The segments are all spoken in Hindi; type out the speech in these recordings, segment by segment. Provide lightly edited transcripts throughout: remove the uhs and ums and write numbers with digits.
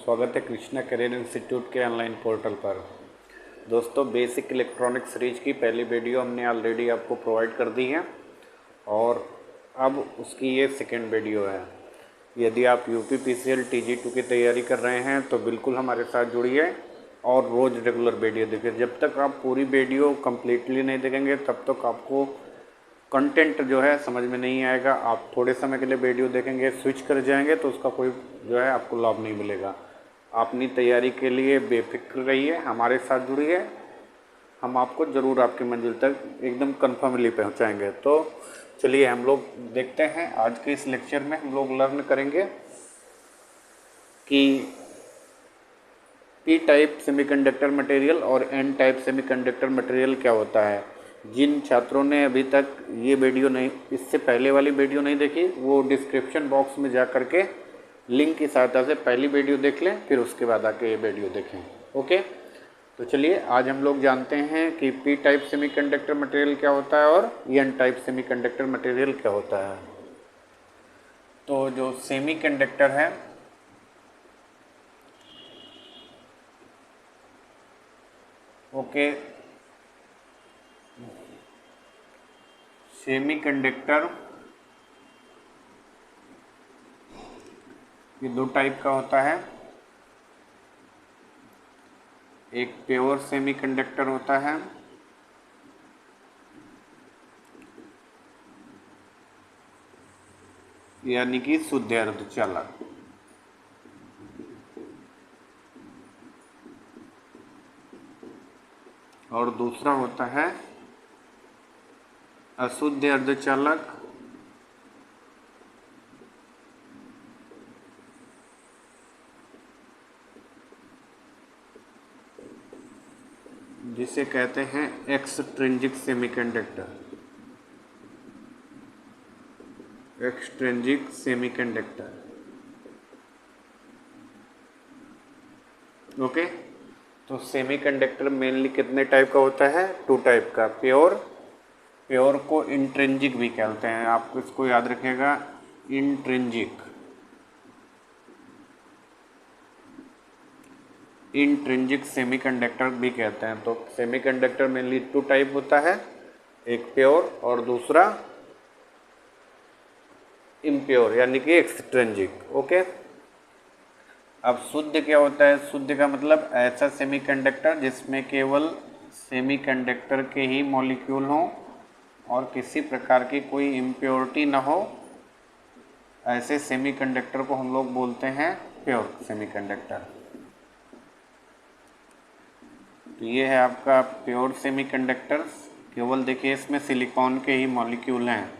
स्वागत है कृष्णा करियर इंस्टीट्यूट के ऑनलाइन पोर्टल पर। दोस्तों, बेसिक इलेक्ट्रॉनिक सीरीज की पहली वीडियो हमने ऑलरेडी आपको प्रोवाइड कर दी है और अब उसकी ये सेकेंड वीडियो है। यदि आप यूपीपीसीएल TG2 की तैयारी कर रहे हैं तो बिल्कुल हमारे साथ जुड़िए और रोज़ रेगुलर वीडियो देखिए। जब तक आप पूरी वीडियो कम्प्लीटली नहीं देखेंगे तब तक आपको कंटेंट जो है समझ में नहीं आएगा। आप थोड़े समय के लिए वीडियो देखेंगे, स्विच कर जाएंगे तो उसका कोई जो है आपको लाभ नहीं मिलेगा। अपनी तैयारी के लिए बेफिक्र रहिए, हमारे साथ जुड़िए, हम आपको ज़रूर आपकी मंजिल तक एकदम कन्फर्मली पहुंचाएंगे। तो चलिए हम लोग देखते हैं। आज के इस लेक्चर में हम लोग लर्न करेंगे कि पी टाइप सेमीकंडक्टर मटेरियल और एन टाइप सेमीकंडक्टर मटेरियल क्या होता है। जिन छात्रों ने अभी तक ये वीडियो नहीं, इससे पहले वाली वीडियो नहीं देखी, वो डिस्क्रिप्शन बॉक्स में जा कर के लिंक की सहायता से पहली वीडियो देख लें, फिर उसके बाद आके ये वीडियो देखें। ओके, तो चलिए आज हम लोग जानते हैं कि पी टाइप सेमीकंडक्टर मटेरियल क्या होता है और एन टाइप सेमीकंडक्टर मटेरियल क्या होता है। तो जो सेमीकंडक्टर है, ओके, सेमीकंडक्टर ये दो टाइप का होता है। एक प्योर सेमीकंडक्टर होता है यानी कि शुद्ध अर्धचालक, और दूसरा होता है अशुद्ध अर्धचालक जिसे कहते हैं extrinsic semiconductor. Extrinsic semiconductor, okay. तो सेमीकंडक्टर मेनली कितने टाइप का होता है? टू टाइप का। प्योर को इंट्रिंसिक भी कहते हैं, आपको इसको याद रखिएगा, इंट्रिंसिक सेमीकंडक्टर भी कहते हैं। तो सेमीकंडक्टर मेनली टू टाइप होता है, एक प्योर और दूसरा इम्प्योर यानी कि एक्सट्रिंसिक। ओके, अब शुद्ध क्या होता है? शुद्ध का मतलब ऐसा सेमीकंडक्टर जिसमें केवल सेमीकंडक्टर के ही मॉलिक्यूल हों और किसी प्रकार की कोई इम्प्योरिटी ना हो, ऐसे सेमीकंडक्टर को हम लोग बोलते हैं प्योर सेमीकंडक्टर। तो ये है आपका प्योर सेमीकंडक्टर। केवल देखिए इसमें सिलिकॉन के ही मॉलिक्यूल हैं,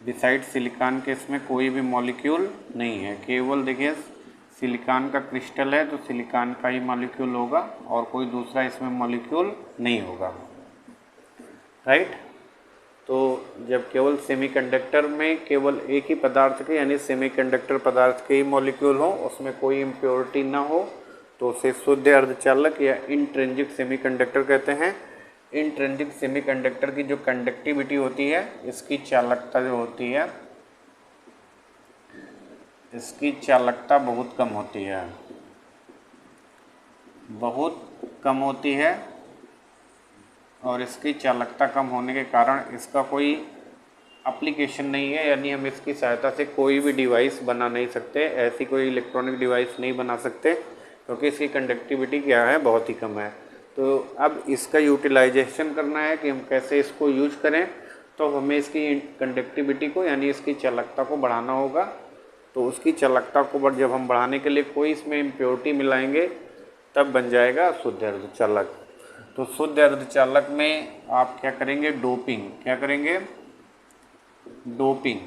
बिसाइड सिलिकॉन के इसमें कोई भी मॉलिक्यूल नहीं है। केवल देखिए सिलिकॉन का क्रिस्टल है तो सिलिकॉन का ही मॉलिक्यूल होगा और कोई दूसरा इसमें मॉलिक्यूल नहीं होगा, राइट। तो जब केवल सेमीकंडक्टर में केवल एक ही पदार्थ के यानी सेमीकंडक्टर पदार्थ के ही मॉलिक्यूल हो, उसमें कोई इम्प्योरिटी ना हो, तो उसे शुद्ध अर्धचालक या इंट्रिंसिक सेमीकंडक्टर कहते हैं। इंट्रिंसिक सेमीकंडक्टर की जो कंडक्टिविटी होती है, इसकी चालकता जो होती है, इसकी चालकता बहुत कम होती है, बहुत कम होती है। और इसकी चालकता कम होने के कारण इसका कोई एप्लीकेशन नहीं है, यानी हम इसकी सहायता से कोई भी डिवाइस बना नहीं सकते, ऐसी कोई इलेक्ट्रॉनिक डिवाइस नहीं बना सकते, क्योंकि इसकी कंडक्टिविटी क्या है, बहुत ही कम है। तो अब इसका यूटिलाइजेशन करना है कि हम कैसे इसको यूज करें, तो हमें इसकी कंडक्टिविटी को यानी इसकी चालकता को बढ़ाना होगा। तो उसकी चालकता को जब हम बढ़ाने के लिए कोई इसमें इम्प्योरिटी मिलाएंगे तब बन जाएगा शुद्ध अर्धचालक। तो शुद्ध अर्धचालक में आप क्या करेंगे? डोपिंग। क्या करेंगे? डोपिंग।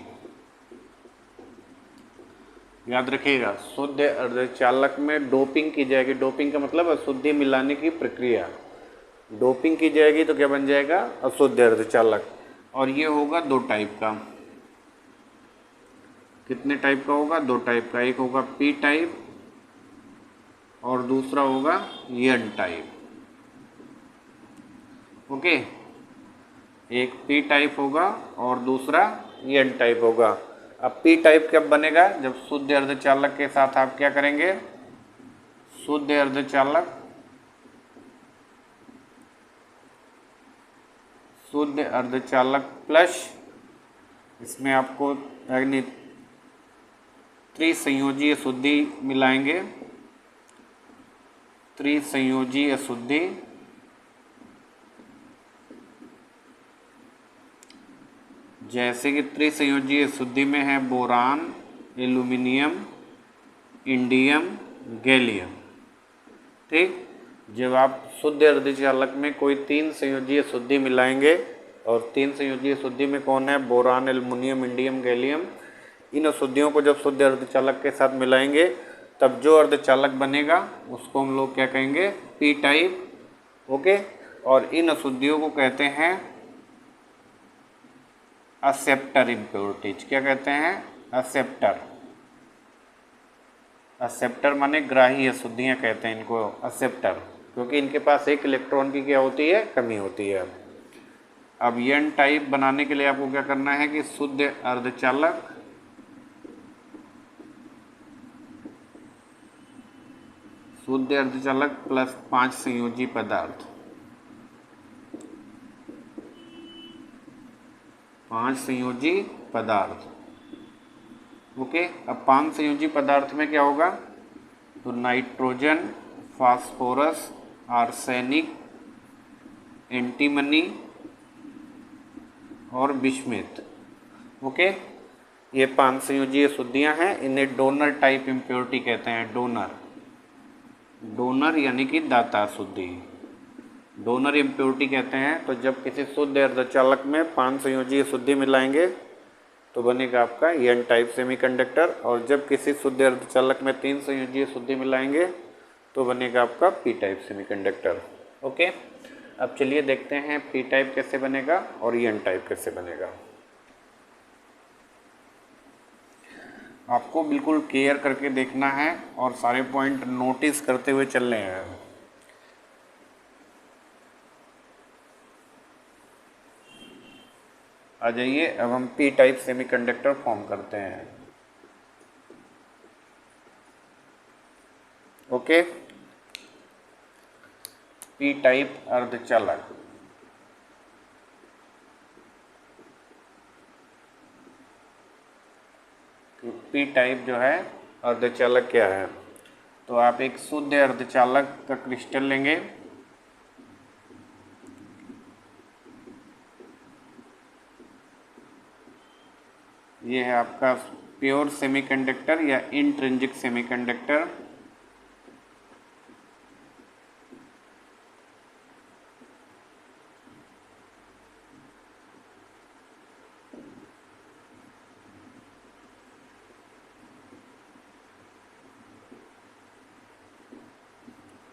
याद रखिएगा, शुद्ध अर्धचालक में डोपिंग की जाएगी। डोपिंग का मतलब अशुद्धि मिलाने की प्रक्रिया। डोपिंग की जाएगी तो क्या बन जाएगा? अशुद्ध अर्धचालक। और ये होगा दो टाइप का। कितने टाइप का होगा? दो टाइप का। एक होगा पी टाइप और दूसरा होगा एन टाइप। ओके, एक पी टाइप होगा और दूसरा एन टाइप होगा। अब पी टाइप कब बनेगा? जब शुद्ध अर्धचालक के साथ आप क्या करेंगे? शुद्ध अर्धचालक, शुद्ध अर्धचालक प्लस इसमें आपको यानी त्रिसंयोजी अशुद्धि मिलाएंगे, त्रिसंयोजी अशुद्धि जैसे कि त्रिसंयोजी अशुद्धि में है बोरान, एल्यूमिनियम, इंडियम, गैलियम। ठीक, जब आप शुद्ध अर्धचालक में कोई तीन संयोजी अशुद्धि मिलाएंगे, और तीन संयोजी अशुद्धि में कौन है, बोरान, एल्यूमिनियम, इंडियम, गैलियम, इन अशुद्धियों को जब शुद्ध अर्धचालक के साथ मिलाएंगे तब जो अर्धचालक बनेगा उसको हम लोग क्या कहेंगे, पी टाइप। ओके, और इन अशुद्धियों को कहते हैं एक्सेप्टर इम्प्योरिटीज। क्या कहते हैं, एक्सेप्टर। एक्सेप्टर माने ग्राही अशुद्धियाँ कहते हैं इनको एक्सेप्टर, क्योंकि इनके पास एक इलेक्ट्रॉन की क्या होती है, कमी होती है। अब एन टाइप बनाने के लिए आपको क्या करना है कि शुद्ध अर्धचालक प्लस 5 संयोजी पदार्थ, 5 संयोजी पदार्थ। ओके, अब 5 संयोजी पदार्थ में क्या होगा, तो नाइट्रोजन, फास्फोरस, आर्सेनिक, एंटीमनी और बिस्मुथ। ओके, ये 5 संयोजी अशुद्धियाँ हैं, इन्हें डोनर टाइप इम्प्योरिटी कहते हैं। डोनर यानी कि दाता अशुद्धि, डोनर इम्प्योरिटी कहते हैं। तो जब किसी शुद्ध अर्धचालक में 5 संयोजी अशुद्धि मिलाएंगे तो बनेगा आपका एन टाइप सेमीकंडक्टर, और जब किसी शुद्ध अर्धचालक में 3 संयोजी अशुद्धि मिलाएंगे तो बनेगा आपका पी टाइप सेमीकंडक्टर। ओके, अब चलिए देखते हैं पी टाइप कैसे बनेगा और एन टाइप कैसे बनेगा। आपको बिल्कुल केयर करके देखना है और सारे पॉइंट नोटिस करते हुए चलने हैं। आ जाइए, अब हम पी टाइप सेमीकंडक्टर फॉर्म करते हैं। ओके, पी टाइप अर्धचालक, पी टाइप जो है अर्धचालक क्या है, तो आप एक शुद्ध अर्धचालक का क्रिस्टल लेंगे, ये है आपका प्योर सेमीकंडक्टर या इंट्रिंसिक सेमीकंडक्टर।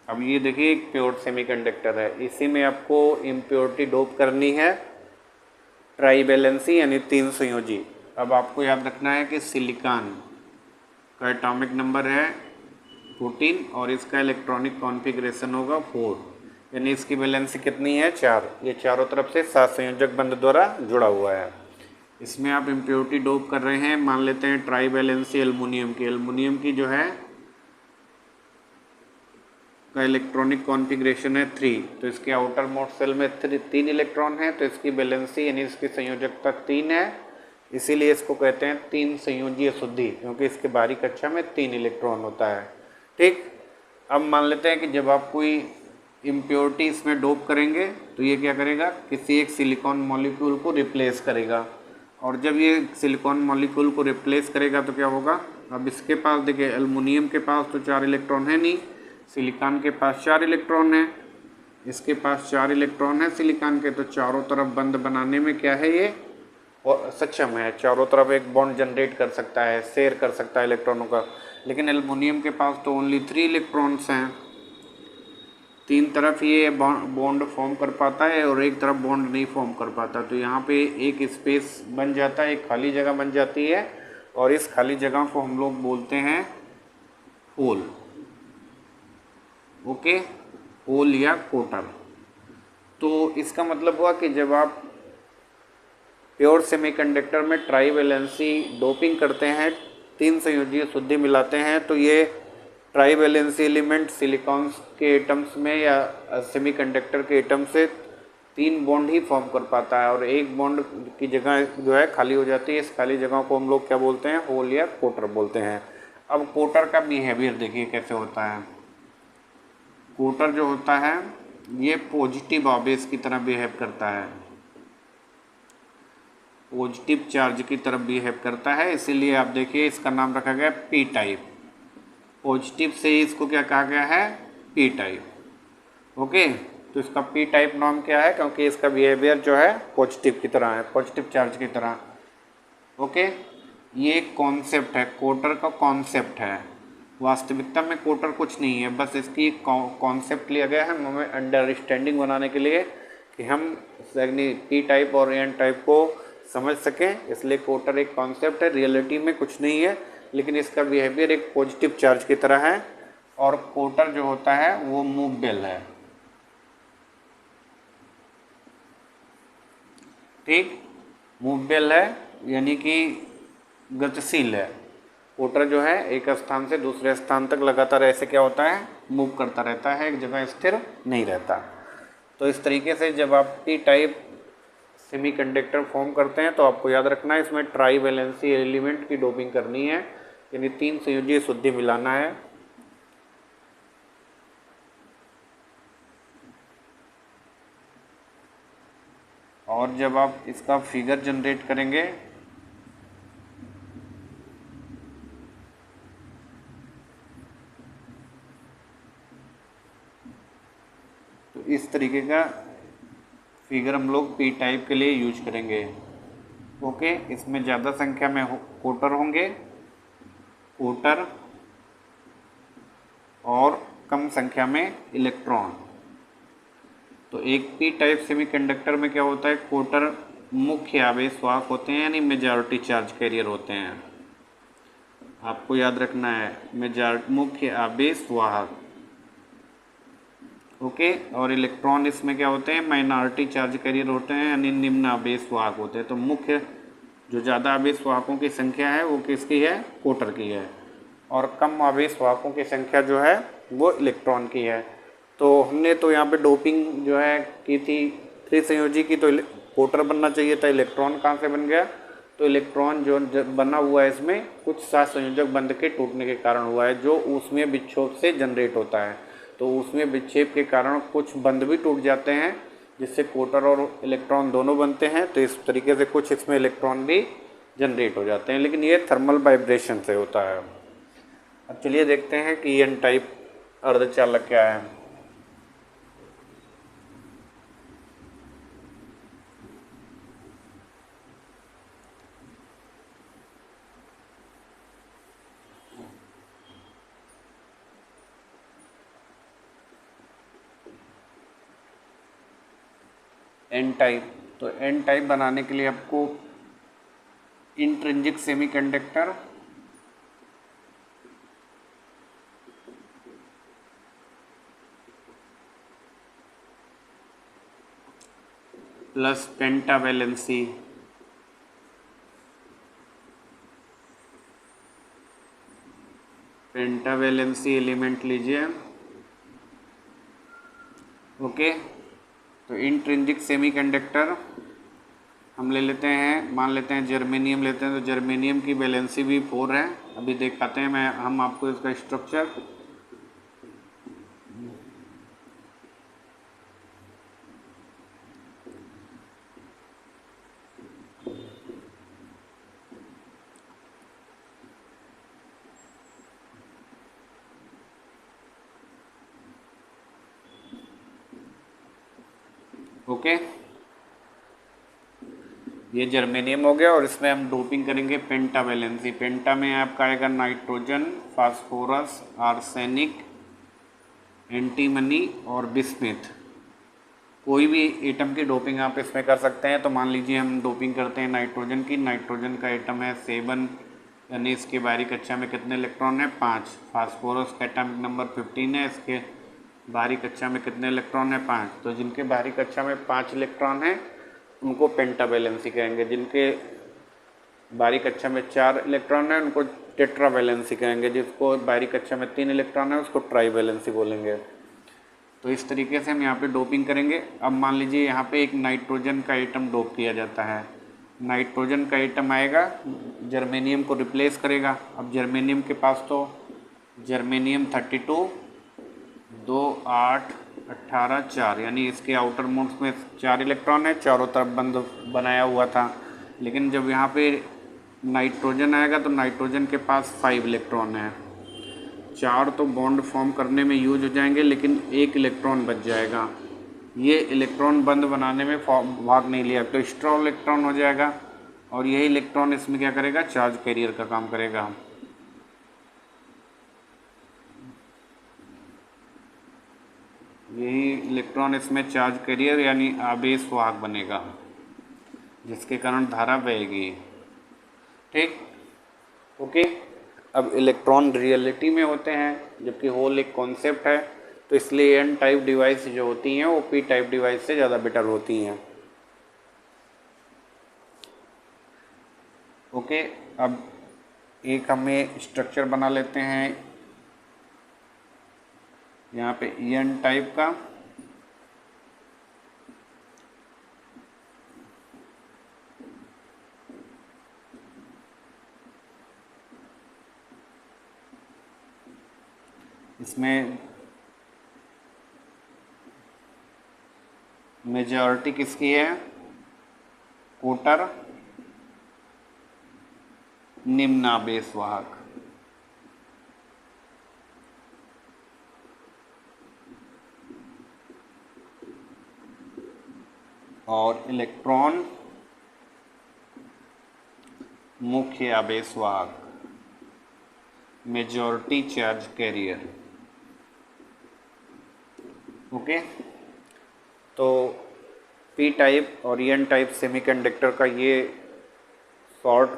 अब ये देखिए एक प्योर सेमीकंडक्टर है, इसी में आपको इम्प्योरिटी डोप करनी है, ट्राईवैलेंसी यानी 3 संयोजी। अब आपको याद रखना है कि सिलिकॉन का एटॉमिक नंबर है 14 और इसका इलेक्ट्रॉनिक कॉन्फ़िगरेशन होगा 4, यानी इसकी वैलेंसी कितनी है, 4। ये चारों तरफ से 7 संयोजक बंध द्वारा जुड़ा हुआ है। इसमें आप इम्प्योरिटी डोप कर रहे हैं, मान लेते हैं ट्राईवैलेंसी एल्युमिनियम की। एल्युमिनियम की जो है का इलेक्ट्रॉनिक कॉन्फ़िगरेशन है 3, तो इसके आउटर मोस्ट सेल में 3 इलेक्ट्रॉन है, तो इसकी वैलेंसी यानी इसकी संयोजकता 3 है, इसीलिए इसको कहते हैं 3 संयोजी अशुद्धि, क्योंकि इसके बाहरी कक्षा में 3 इलेक्ट्रॉन होता है। ठीक, अब मान लेते हैं कि जब आप कोई इम्प्योरिटी इसमें डोप करेंगे तो ये क्या करेगा, किसी एक सिलिकॉन मॉलिक्यूल को रिप्लेस करेगा, और जब ये सिलिकॉन मॉलिक्यूल को रिप्लेस करेगा तो क्या होगा, अब इसके पास देखिए एल्युमिनियम के पास तो 4 इलेक्ट्रॉन है नहीं, सिलिकॉन के पास 4 इलेक्ट्रॉन है, इसके पास 4 इलेक्ट्रॉन है सिलिकॉन के, तो चारों तरफ बंद बनाने में क्या है ये और सक्षम है, चारों तरफ एक बॉन्ड जनरेट कर सकता है, शेयर कर सकता है इलेक्ट्रॉनों का। लेकिन एल्युमिनियम के पास तो ओनली 3 इलेक्ट्रॉन्स हैं, 3 तरफ ये बॉन्ड फॉर्म कर पाता है और एक तरफ बॉन्ड नहीं फॉर्म कर पाता, तो यहाँ पे एक स्पेस बन जाता है, एक खाली जगह बन जाती है, और इस खाली जगह को हम लोग बोलते हैं होल। ओके, होल या कोटर। तो इसका मतलब हुआ कि जब आप प्योर सेमीकंडक्टर में ट्राईवैलेंसी डोपिंग करते हैं, 3 संयोजी अशुद्धि मिलाते हैं, तो ये ट्राई वैलेंसी एलिमेंट सिलिकॉन्स के एटम्स में या सेमीकंडक्टर के एटम से 3 बॉन्ड ही फॉर्म कर पाता है और एक बॉन्ड की जगह जो है खाली हो जाती है। इस खाली जगह को हम लोग क्या बोलते हैं, होल या कोटर बोलते हैं। अब कोटर का बिहेवियर देखिए कैसे होता है। कोटर जो होता है ये पॉजिटिव आवेश की तरह बिहेव करता है, पॉजिटिव चार्ज की तरफ बिहेव करता है, इसीलिए आप देखिए इसका नाम रखा गया पी टाइप। पॉजिटिव से ही इसको क्या कहा गया है, पी टाइप। ओके, तो इसका पी टाइप नाम क्या है, क्योंकि इसका बिहेवियर जो है पॉजिटिव की तरह है, पॉजिटिव चार्ज की तरह। ओके, ये एक कॉन्सेप्ट है, कोटर का कॉन्सेप्ट है। वास्तविकता में कोटर कुछ नहीं है, बस इसकी कॉन्सेप्ट लिया गया है हमें अंडरस्टैंडिंग बनाने के लिए कि हम पी टाइप और एन टाइप को समझ सकें, इसलिए कोटर एक कॉन्सेप्ट है, रियलिटी में कुछ नहीं है, लेकिन इसका बिहेवियर एक पॉजिटिव चार्ज की तरह है। और कोटर जो होता है वो मूवेबल है, ठीक, मूवेबल है यानी कि गतिशील है। कोटर जो है एक स्थान से दूसरे स्थान तक लगातार ऐसे क्या होता है, मूव करता रहता है, एक जगह स्थिर नहीं रहता। तो इस तरीके से जब आप पी टाइप सेमीकंडक्टर फॉर्म करते हैं तो आपको याद रखना है इसमें ट्राई वैलेंसी एलिमेंट की डोपिंग करनी है, यानी 3 संयोजी शुद्धि मिलाना है। और जब आप इसका फिगर जनरेट करेंगे तो इस तरीके का फिगर हम लोग पी टाइप के लिए यूज करेंगे। ओके, इसमें ज़्यादा संख्या में कोटर होंगे, कोटर, और कम संख्या में इलेक्ट्रॉन। तो एक पी टाइप सेमीकंडक्टर में क्या होता है, कोटर मुख्य आवेश वाहक होते हैं, यानी मेजॉरिटी चार्ज कैरियर होते हैं। आपको याद रखना है मुख्य आवेश वाहक। ओके, और इलेक्ट्रॉन इसमें क्या होते हैं, माइनॉरिटी चार्ज कैरियर होते हैं, यानी निम्न आवेश वाहक होते हैं। तो मुख्य जो ज़्यादा आवेश वाहकों की संख्या है वो किसकी है, कोटर की है, और कम आवेश वाहकों की संख्या जो है वो इलेक्ट्रॉन की है। तो हमने तो यहाँ पे डोपिंग जो है की थी 3 संयोजी की, तो कोटर बनना चाहिए था, इलेक्ट्रॉन कहाँ से बन गया, तो इलेक्ट्रॉन जो बना हुआ है इसमें कुछ सहसंयोजक बंध के टूटने के कारण हुआ है, जो ऊष्मीय विक्षोभ से जनरेट होता है। तो ऊष्मीय विक्षेप के कारण कुछ बंध भी टूट जाते हैं, जिससे कोटर और इलेक्ट्रॉन दोनों बनते हैं। तो इस तरीके से कुछ इसमें इलेक्ट्रॉन भी जनरेट हो जाते हैं, लेकिन ये थर्मल वाइब्रेशन से होता है। अब चलिए देखते हैं कि एन टाइप अर्धचालक क्या है। एन टाइप, तो एन टाइप बनाने के लिए आपको इंट्रिंसिक सेमीकंडक्टर प्लस पेंटावैलेंसी एलिमेंट लीजिए। ओके, तो इंट्रिंसिक सेमीकंडक्टर हम ले लेते हैं, मान लेते हैं जर्मेनियम लेते हैं, तो जर्मेनियम की वैलेंसी भी 4 है। अभी देख पाते हैं हम आपको इसका स्ट्रक्चर। ओके, ये जर्मेनियम हो गया, और इसमें हम डोपिंग करेंगे पेंटावैलेंसी। पेंटा में आपका आएगा नाइट्रोजन, फास्फोरस, आर्सेनिक, एंटीमनी और बिस्मिथ। कोई भी एटम की डोपिंग आप इसमें कर सकते हैं। तो मान लीजिए हम डोपिंग करते हैं नाइट्रोजन की, नाइट्रोजन का एटम है 7, यानी इसके बाहरी कक्षा में कितने इलेक्ट्रॉन है, 5। फास्फोरस का एटॉमिक नंबर 15 है, इसके बाहरी कक्षा में कितने इलेक्ट्रॉन है, 5। तो जिनके बाहरी कक्षा में 5 इलेक्ट्रॉन हैं उनको पेंटावैलेंसी कहेंगे, जिनके बारीक कक्षा में 4 इलेक्ट्रॉन है उनको टेट्रा वैलेंसी कहेंगे, जिसको बारीक कक्षा में 3 इलेक्ट्रॉन है उसको ट्राई वैलेंसी बोलेंगे। तो इस तरीके से हम यहाँ पे डोपिंग करेंगे। अब मान लीजिए यहाँ पे एक नाइट्रोजन का एटम डोप किया जाता है, नाइट्रोजन का एटम आएगा जर्मेनियम को रिप्लेस करेगा। अब जर्मेनियम के पास तो जर्मेनियम 32 2 8 18 4 यानी इसके आउटर मोड्स में 4 इलेक्ट्रॉन है, चारों तरफ बंद बनाया हुआ था। लेकिन जब यहाँ पे नाइट्रोजन आएगा तो नाइट्रोजन के पास 5 इलेक्ट्रॉन है, 4 तो बॉन्ड फॉर्म करने में यूज हो जाएंगे लेकिन 1 इलेक्ट्रॉन बच जाएगा। ये इलेक्ट्रॉन बंद बनाने में भाग नहीं लिया तो एक्स्ट्रा इलेक्ट्रॉन हो जाएगा और यही इलेक्ट्रॉन इसमें क्या करेगा, चार्ज कैरियर का काम करेगा। यही इलेक्ट्रॉन इसमें चार्ज कैरियर यानी आवेश वाहक बनेगा, जिसके कारण धारा बहेगी। ठीक, ओके। अब इलेक्ट्रॉन रियलिटी में होते हैं जबकि होल एक कॉन्सेप्ट है, तो इसलिए एन टाइप डिवाइस जो होती हैं वो पी टाइप डिवाइस से ज़्यादा बेटर होती हैं। ओके, अब एक हमें स्ट्रक्चर बना लेते हैं यहाँ पे एन टाइप का। इसमें मेजॉरिटी किसकी है, कोटर निम्नावेश वाहक। और इलेक्ट्रॉन मुख्य आवेश वाहक, मेजॉरिटी चार्ज कैरियर। ओके, तो पी टाइप और एन टाइप सेमीकंडक्टर का ये शॉर्ट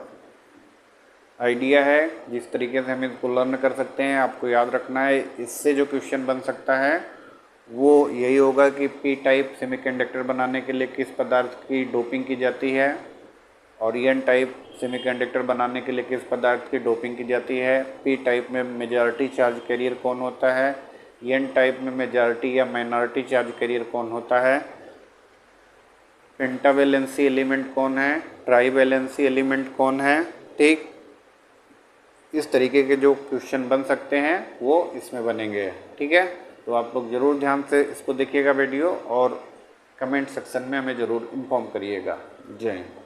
आइडिया है, जिस तरीके से हम इसको लर्न कर सकते हैं। आपको याद रखना है, इससे जो क्वेश्चन बन सकता है वो यही होगा कि पी टाइप सेमीकंडक्टर बनाने के लिए किस पदार्थ की डोपिंग की जाती है और एन टाइप सेमीकंडक्टर बनाने के लिए किस पदार्थ की डोपिंग की जाती है। पी टाइप में मेजॉरिटी चार्ज कैरियर कौन होता है, एन टाइप में मेजॉरिटी या माइनॉरिटी चार्ज कैरियर कौन होता है, पेंटावैलेंसी एलिमेंट कौन है, ट्राईवैलेंसी एलिमेंट कौन है। ठीक, इस तरीके के जो क्वेश्चन बन सकते हैं वो इसमें बनेंगे। ठीक है, तो आप लोग ज़रूर ध्यान से इसको देखिएगा वीडियो और कमेंट सेक्शन में हमें ज़रूर इन्फॉर्म करिएगा। जय हिंद।